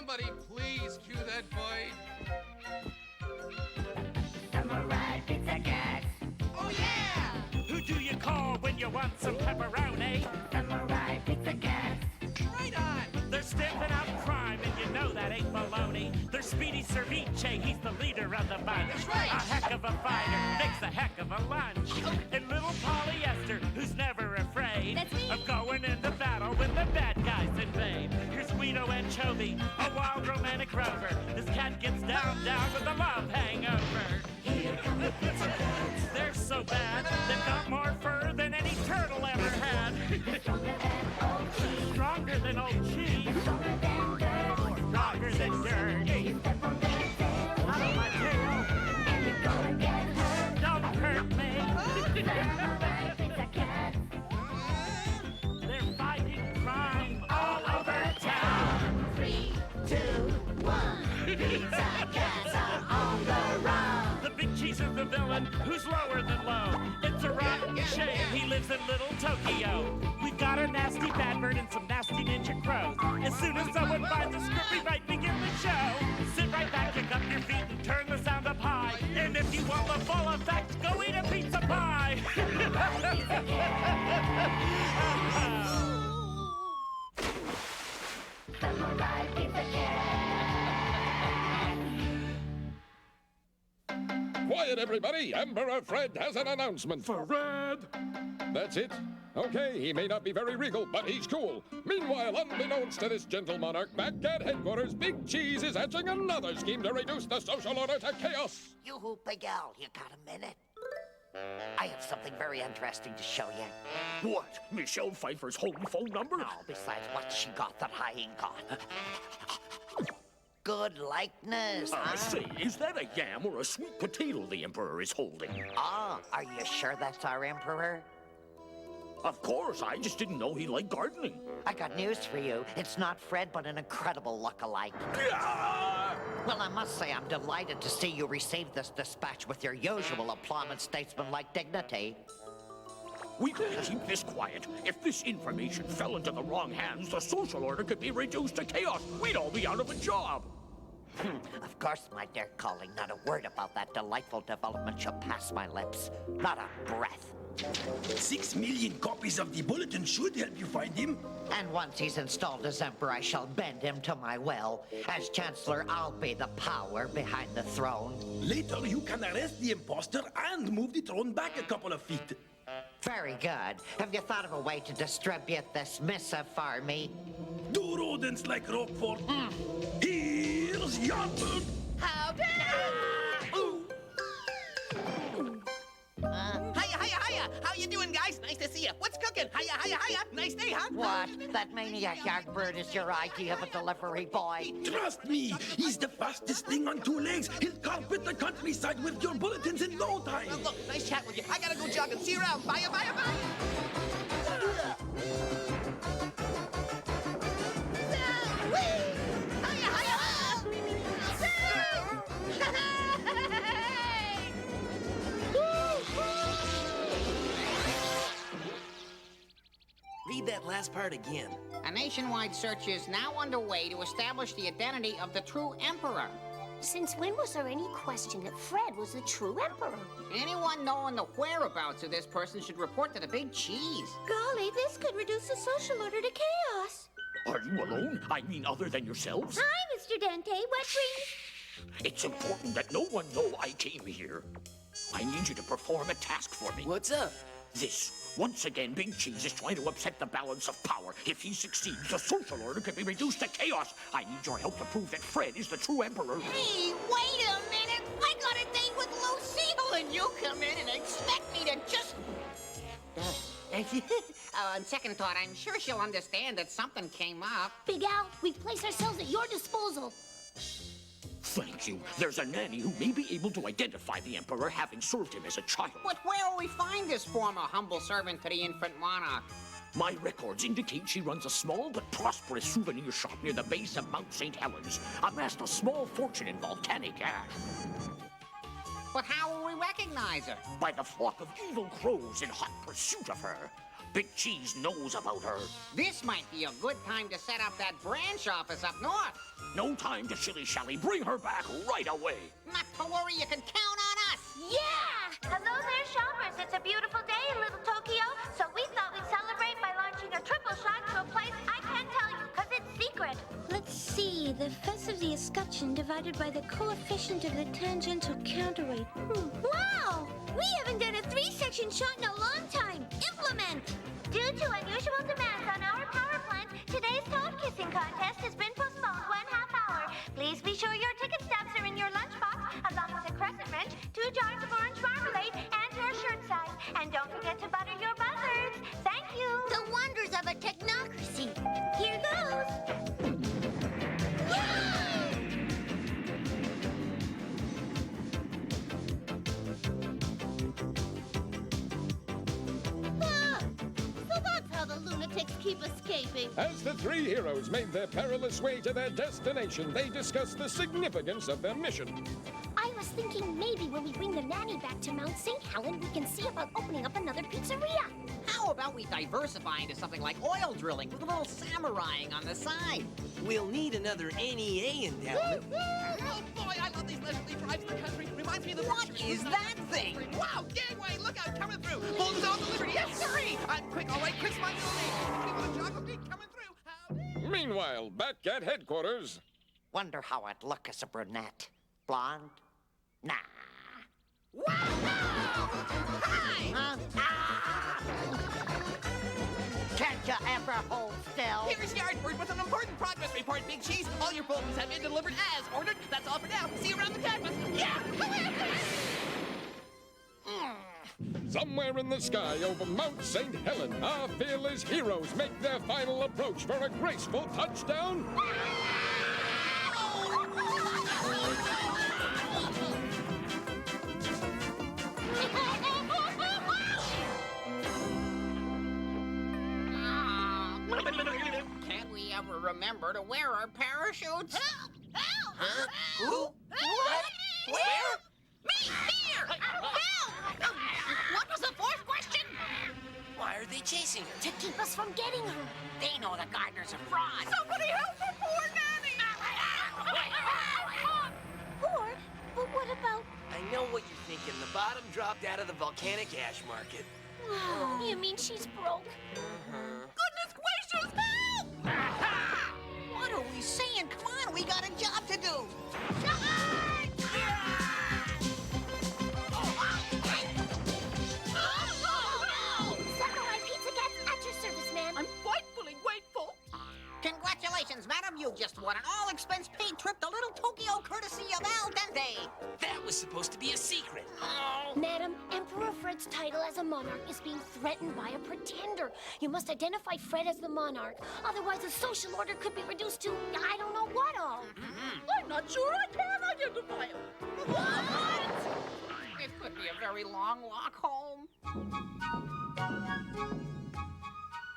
Somebody please cue that boy. Samurai Pizza Cats. Oh, yeah! Who do you call when you want some pepperoni? Samurai Pizza Cats. Right on! They're stamping out crime, and you know that ain't baloney. They're Speedy Cerviche, he's the leader of the bunch. That's right. A heck of a fighter, makes a heck of a lunch. And little Polyester, who's never afraid That's me. of going into battle when the bad guys invade. Here's Guido Anchovy, a wild romantic rover. This cat gets down with a love hangover. Here come the Pizza Cats. They're so bad, they've got more fur than any turtle ever had. Stronger than old cheese. Stronger than old cheese. Stronger than dirt. Stronger than dirt. You step on their tail. Out of my tail. And you're gonna get hurt. Don't hurt me. Samurai Pizza Cats. They're fighting crime all over town. 3, 2, 1. Pizza Cats are on the run. The big cheese is the villain who's lower than low. It's a rotten shame he lives in little Tokyo. We've got a nasty bad bird and some nasty ninja crows. As soon as someone finds a script, we might begin the show. Sit right back, kick up your feet, and turn the sound up high. And if you want the full effect, go eat a pizza pie. Samurai Pizza Cats. Quiet, everybody! Emperor Fred has an announcement. Fred! That's it. Okay, he may not be very regal, but he's cool. Meanwhile, unbeknownst to this gentle monarch, back at headquarters, Big Cheese is hatching another scheme to reduce the social order to chaos. Yoo-hoo, Big Al, you got a minute? I have something very interesting to show you. What? Michelle Pfeiffer's home phone number? No, besides what she got that I ain't got. Good likeness, huh? Say, is that a yam or a sweet potato the Emperor is holding? Ah, are you sure that's our Emperor? Of course, I just didn't know he liked gardening. I got news for you. It's not Fred, but an incredible look-alike. Ah! Well, I must say I'm delighted to see you receive this dispatch with your usual aplomb and statesmanlike dignity. We could keep this quiet. If this information fell into the wrong hands, the social order could be reduced to chaos. We'd all be out of a job. Of course, my dear colleague, not a word about that delightful development shall pass my lips. Not a breath. 6 million copies of the bulletin should help you find him. And once he's installed as emperor, I shall bend him to my will. As chancellor, I'll be the power behind the throne. Later, you can arrest the imposter and move the throne back a couple of feet. Very good. Have you thought of a way to distribute this missive for me? Do rodents like Roquefort? Here's your food. Howdy! Hiya! How you doing, guys? Nice to see you. What's cooking? Hiya! Nice day, huh? What? That maniac Yardbird is your idea of a delivery boy? Trust me, he's the fastest thing on 2 legs. He'll carpet the countryside with your bulletins in no time. Well, look, nice chat with you. I gotta go jogging. See you around. Bye. Read that last part again. A nationwide search is now underway to establish the identity of the true emperor. Since when was there any question that Fred was the true emperor? Anyone knowing the whereabouts of this person should report to the Big Cheese. Golly, this could reduce the social order to chaos. Are you alone? I mean, other than yourselves? Hi, Mr. Dente. What brings... It's important that no one know I came here. I need you to perform a task for me. What's up? This. Once again, Big Cheese is trying to upset the balance of power. If he succeeds, the social order could be reduced to chaos. I need your help to prove that Fred is the true emperor. Hey, wait a minute! I got a date with Lucille, and you come in and expect me to just... On second thought, I'm sure she'll understand that something came up. Big Al, we've placed ourselves at your disposal. Thank you. There's a nanny who may be able to identify the emperor, having served him as a child. But where will we find this former humble servant to the infant monarch? My records indicate she runs a small but prosperous souvenir shop near the base of Mount St. Helens. Amassed a small fortune in volcanic ash. But how will we recognize her? By the flock of evil crows in hot pursuit of her. Big Cheese knows about her. This might be a good time to set up that branch office up north. No time to shilly-shally. Bring her back right away. Not to worry, you can count on us. Yeah! Hello there, shoppers. It's a beautiful day in Little Tokyo, so we thought we'd celebrate by launching a triple shot to a place I can't tell you, because it's secret. Let's see. The fess of the escutcheon divided by the coefficient of the tangential counterweight. Wow! We haven't done a 3-section shot in a long time. Implement! Due to unusual demands on our power plant, today's toad kissing contest has been postponed 1/2 hour. Please be sure your ticket stubs are in your lunchbox, along with a crescent wrench, 2 jars of orange marmalade, and your shirt size. And don't forget to butter your buzzards. Thank you. The wonders of a technocracy. Here goes. So that's how the lunatics keep escaping. As the three heroes made their perilous way to their destination, they discussed the significance of their mission. I was thinking maybe when we bring the nanny back to Mount St. Helen, we can see about opening up another pizzeria. How about we diversify into something like oil drilling with a little samuraiing on the side? We'll need another NEA endowment. Oh boy, I love these leisurely drives in the country. Reminds me of the What is that thing? Wow, gangway, look out, coming through. Bulldoze on the Liberty, yes, sirree. I'm quick, all right, quick's my middle name. People of Joggle Beat coming through. Howdy. Meanwhile, back at headquarters, Wonder how I'd look as a brunette. Blonde? Nah. Wow! Hi! Huh? Can't you ever hold still? Here's Yardbird with an important progress report, Big Cheese. All your folders have been delivered as ordered. That's all for now. See you around the canvas. Yeah! somewhere in the sky over Mount St. Helen, our fearless heroes make their final approach for a graceful touchdown. Can't we ever remember to wear our parachutes? Help! Help! Huh? Who? What? Where? Me! Here! Help! What was the fourth question? Why are they chasing her? To keep us from getting her. They know the gardeners are frauds. Somebody help the poor nanny! Poor? But what about... I know what you're thinking. The bottom dropped out of the volcanic ash market. You mean she's broke? Goodness gracious, help! What are we saying? Come on, we got a job to do. Samurai Pizza Cat's at your service, ma'am. I'm frightfully grateful. Congratulations, madam. You just won an all-expense-paid trip to Little Tokyo courtesy of Al Dente. That was supposed to be a secret. Madam, Emperor Fred's title as a monarch is being threatened by a pretender. You must identify Fred as the monarch. Otherwise, the social order could be reduced to I don't know what all. I'm not sure I can identify him. It could be a very long walk home.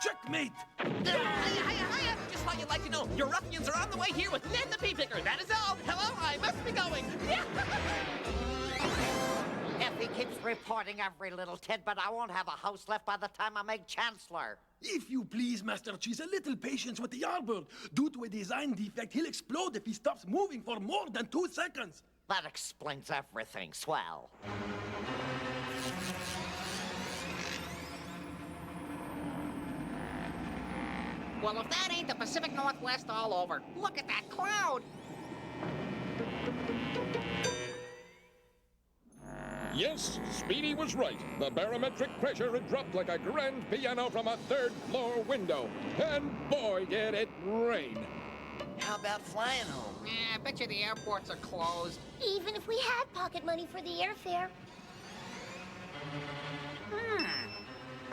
Checkmate! Hiya, hiya, hiya! Just thought you'd like to know, your ruffians are on the way here with Ned the Pea Picker. That is all. Hello, I must be going. If he keeps reporting every little tidbit, I won't have a house left by the time I make Chancellor. If you please, Master Cheese, a little patience with the Yardbird. Due to a design defect, he'll explode if he stops moving for more than 2 seconds. That explains everything, swell. Well, if that ain't the Pacific Northwest all over, look at that cloud. Yes, Speedy was right. The barometric pressure had dropped like a grand piano from a 3rd-floor window. And boy, did it rain. How about flying home? I bet you the airports are closed. Even if we had pocket money for the airfare.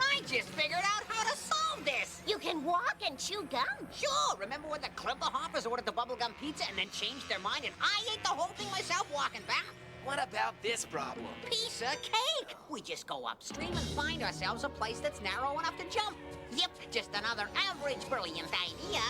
I just figured out how to solve this. You can walk and chew gum. Sure, remember when the Klimperhoffers ordered the bubblegum pizza and then changed their mind and I ate the whole thing myself walking back? What about this problem? Piece of cake! We just go upstream and find ourselves a place that's narrow enough to jump. Yep, just another average brilliant idea.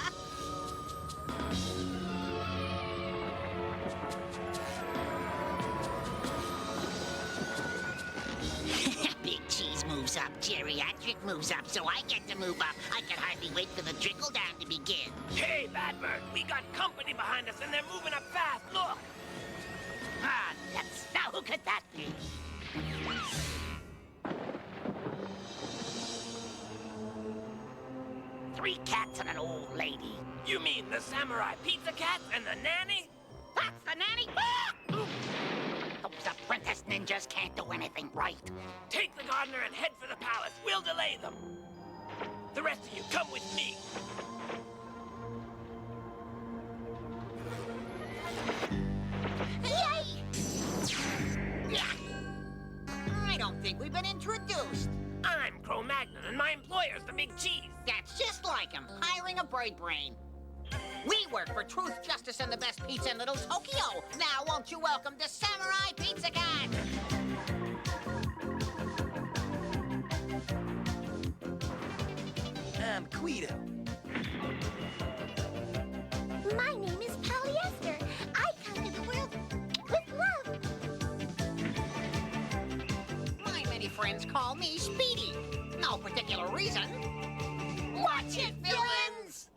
Big Cheese moves up, Geriatric moves up, so I get to move up. I can hardly wait for the trickle down to begin. Hey, Badbird, we got company. directly behind us, and they're moving up fast. Look! Ah, nuts. Now who could that be? Three cats and an old lady. You mean the samurai pizza cats and the nanny? That's the nanny! Ah! Those apprentice ninjas can't do anything right. Take the gardener and head for the palace. We'll delay them. The rest of you, come with me. I don't think we've been introduced. I'm Cro-Magnon, and my employer's the Big Cheese. That's just like him, hiring a bird brain. We work for Truth, Justice, and the best pizza in Little Tokyo. Now, won't you welcome the Samurai Pizza Cat? I'm Guido. My name is Polyester. I conquer the world with love. My many friends call me Speedy. No particular reason. Watch it, villains!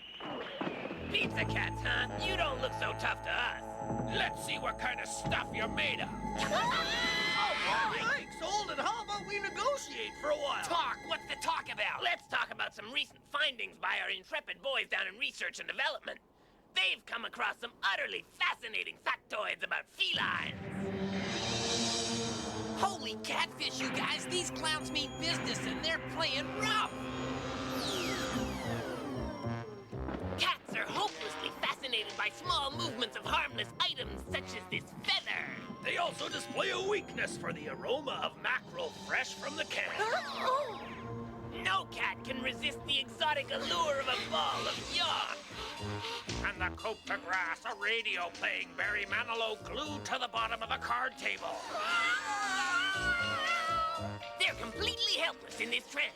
Pizza cats, huh? You don't look so tough to us. Let's see what kind of stuff you're made of. Thanks, Olden. How about we negotiate for a while? Talk? What's to talk about? Let's talk about some recent findings by our intrepid boys down in research and development. They've come across some utterly fascinating factoids about felines. Holy catfish, you guys. These clowns mean business, and they're playing rough. Cats are hopelessly fascinated by small movements of harmless items such as this feather. They also display a weakness for the aroma of mackerel fresh from the can. No cat can resist the exotic allure of a ball of yarn. And the coupe de grass, a radio playing Barry Manilow glued to the bottom of a card table. They're completely helpless in this trance.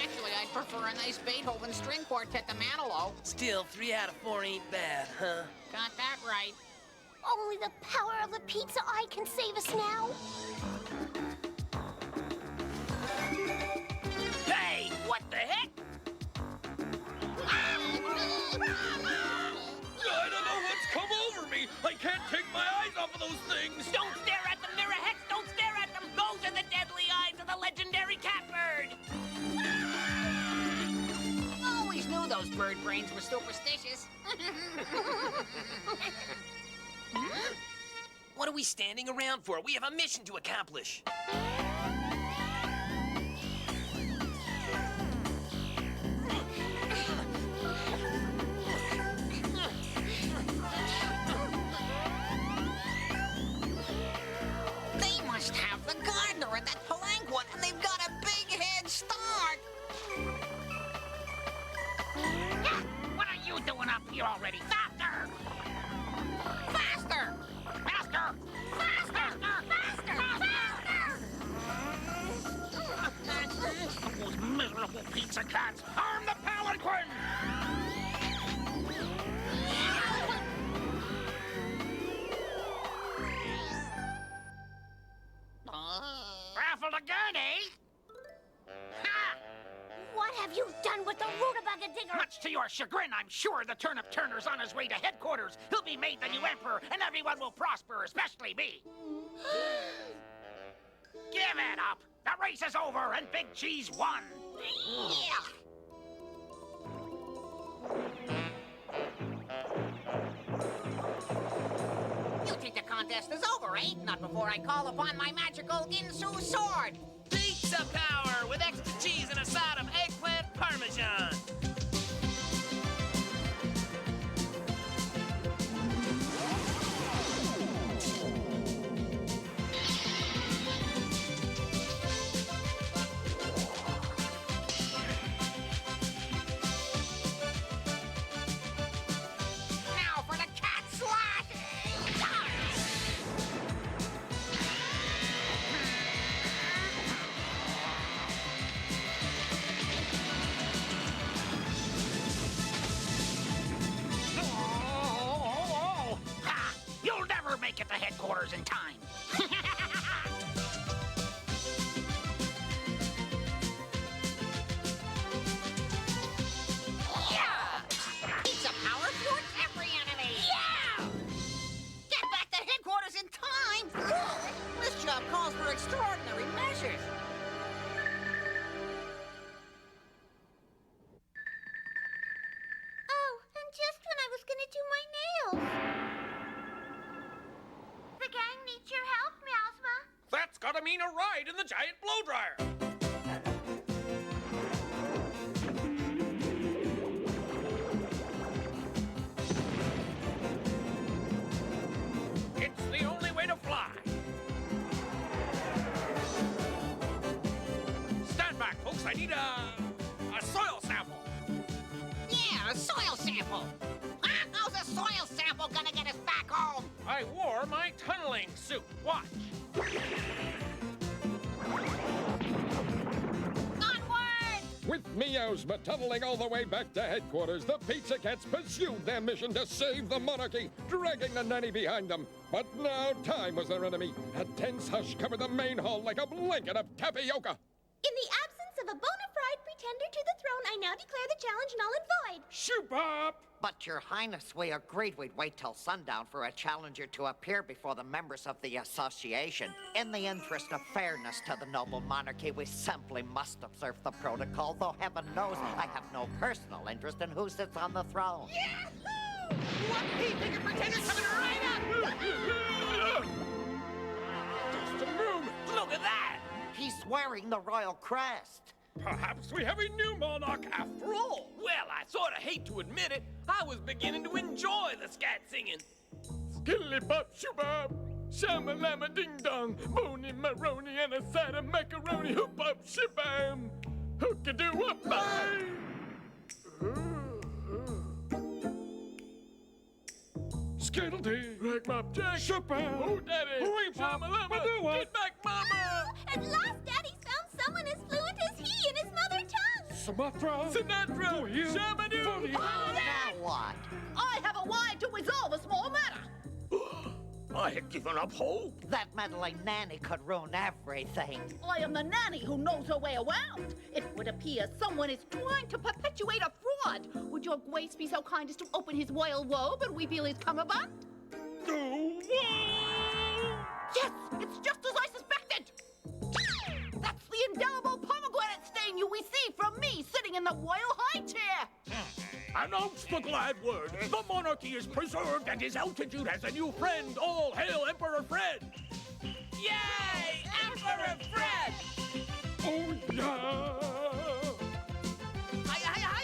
Actually, I'd prefer a nice Beethoven string quartet to Manilow. Still, 3 out of 4 ain't bad, huh? Got that right. Only the power of the pizza eye can save us now. Hey, what the heck? I don't know what's come over me. I can't take my eyes off of those things. Don't stare at them, Mirahex! Don't stare at them! Those are the deadly eyes of the legendary catbird! Always knew those bird brains were superstitious. What are we standing around for? We have a mission to accomplish. They must have the gardener and that palanquin, and they've got a big head start. What are you doing up here already? Faster! Faster! Faster! Faster! Faster! Those miserable pizza cats! Arm the palanquin! Raffled again, eh? Ha! What have you done with the rutabaga digger? Much to your chagrin, I'm sure the turnip turner's on his way to headquarters. He'll be made the new emperor, and everyone will prosper, especially me. Give it up! The race is over, and Big Cheese won! You think the contest is over, eh? Not before I call upon my magical Ginsu sword. Pizza power with extra cheese and a side of eggplant parmesan. Now for the cat slot! mean a ride in the giant blow dryer. It's the only way to fly. Stand back, folks. I need a soil sample. Yeah, a soil sample. Huh? How's a soil sample gonna get us back home? I wore my tunneling suit. Watch. Onward! With Meowsma tunneling all the way back to headquarters, the Pizza Cats pursued their mission to save the monarchy, dragging the nanny behind them. But now time was their enemy. A dense hush covered the main hall like a blanket of tapioca. In the absence of a bona fide pretender to the throne, I now declare the challenge null and void. Shoop up! But, Your Highness, we agreed we'd wait till sundown for a challenger to appear before the members of the association. In the interest of fairness to the noble monarchy, we simply must observe the protocol, though heaven knows I have no personal interest in who sits on the throne. Yahoo! What pea-finger pretender coming right up? Just a moment! Look at that! He's wearing the royal crest. Perhaps we have a new monarch after all. Well, I sort of hate to admit it. I was beginning to enjoy the scat singing. Skilly bop shoobop, shama lama ding dong, bony maroni and a side of macaroni, hoop up shibam, hookadoo whoop bye. Skittle dee, rag mop jack, shibam, oh daddy, shama lama, get back mama. At last, Daddy's found someone as fluent as he in his mother tongue. Sumatra, Sinatra, Shabadoo. Now what? I have a way to resolve a small matter. I had given up hope. That meddling nanny could ruin everything. I am the nanny who knows her way around. It would appear someone is trying to perpetuate a fraud. Would your grace be so kind as to open his royal robe and reveal his cummerbund? Yes, it's just as I suspected. That's the indelible pomegranate stain you receive from me sitting in the royal high chair. Announce the glad word. The monarchy is preserved and his altitude has a new friend. All hail Emperor Fred. Yay! Emperor Fred! Oh, yeah!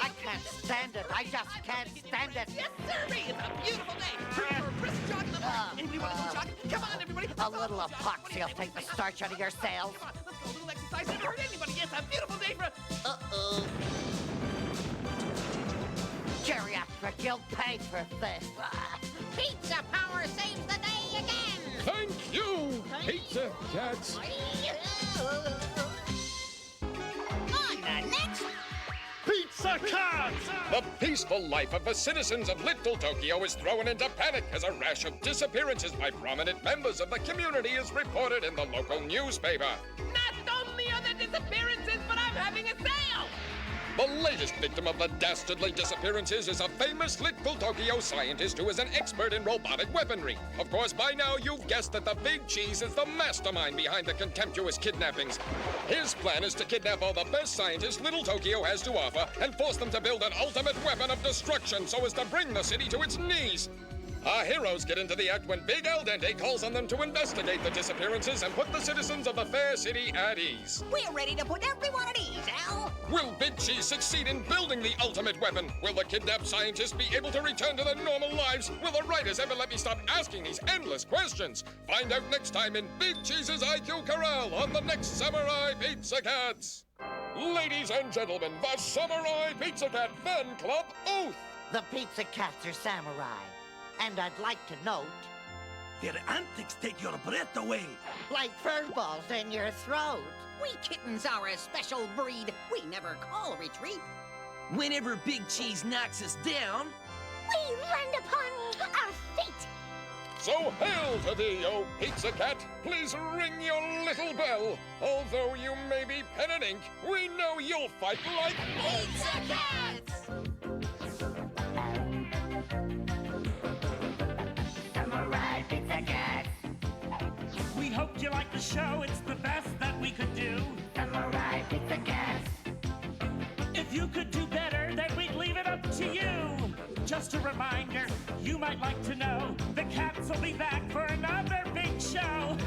I can't stand it. I just can't stand it. Yes, sir. It's a beautiful day. For brisk jogging. Anybody want to go jogging? Come on, everybody. A little epoxy will take the starch out of your sails. Come on, let's go. A little exercise never hurt anybody. Yes, a beautiful day for. Uh-oh. Geriatric, you'll pay for this. Pizza power saves the day again. Thank you, Pizza Cats. On the next Pizza Cats! The peaceful life of the citizens of Little Tokyo is thrown into panic as a rash of disappearances by prominent members of the community is reported in the local newspaper. Not only are there disappearances, but I'm having a sale. The latest victim of the dastardly disappearances is a famous Little Tokyo scientist who is an expert in robotic weaponry. Of course, by now you've guessed that the Big Cheese is the mastermind behind the contemptuous kidnappings. His plan is to kidnap all the best scientists Little Tokyo has to offer and force them to build an ultimate weapon of destruction so as to bring the city to its knees. Our heroes get into the act when Big Dente calls on them to investigate the disappearances and put the citizens of the fair city at ease. We're ready to put everyone at ease, Al. Will Big Cheese succeed in building the ultimate weapon? Will the kidnapped scientists be able to return to their normal lives? Will the writers ever let me stop asking these endless questions? Find out next time in Big Cheese's IQ Corral on the next Samurai Pizza Cats. Ladies and gentlemen, the Samurai Pizza Cat Fan Club Oath. The Pizza Cats are samurai. And I'd like to note... Their antics take your breath away. Like furballs in your throat. We kittens are a special breed. We never call retreat. Whenever Big Cheese knocks us down, We land upon our fate. So hail to thee, O Pizza Cat. Please ring your little bell. Although you may be pen and ink, we know you'll fight like Pizza Cats! Samurai Pizza Cats. We hoped you liked the show. It's the best that we could do. Samurai Pizza Cats. If you could do better, then we'd leave it up to you. Just a reminder, you might like to know, the cats will be back for another big show.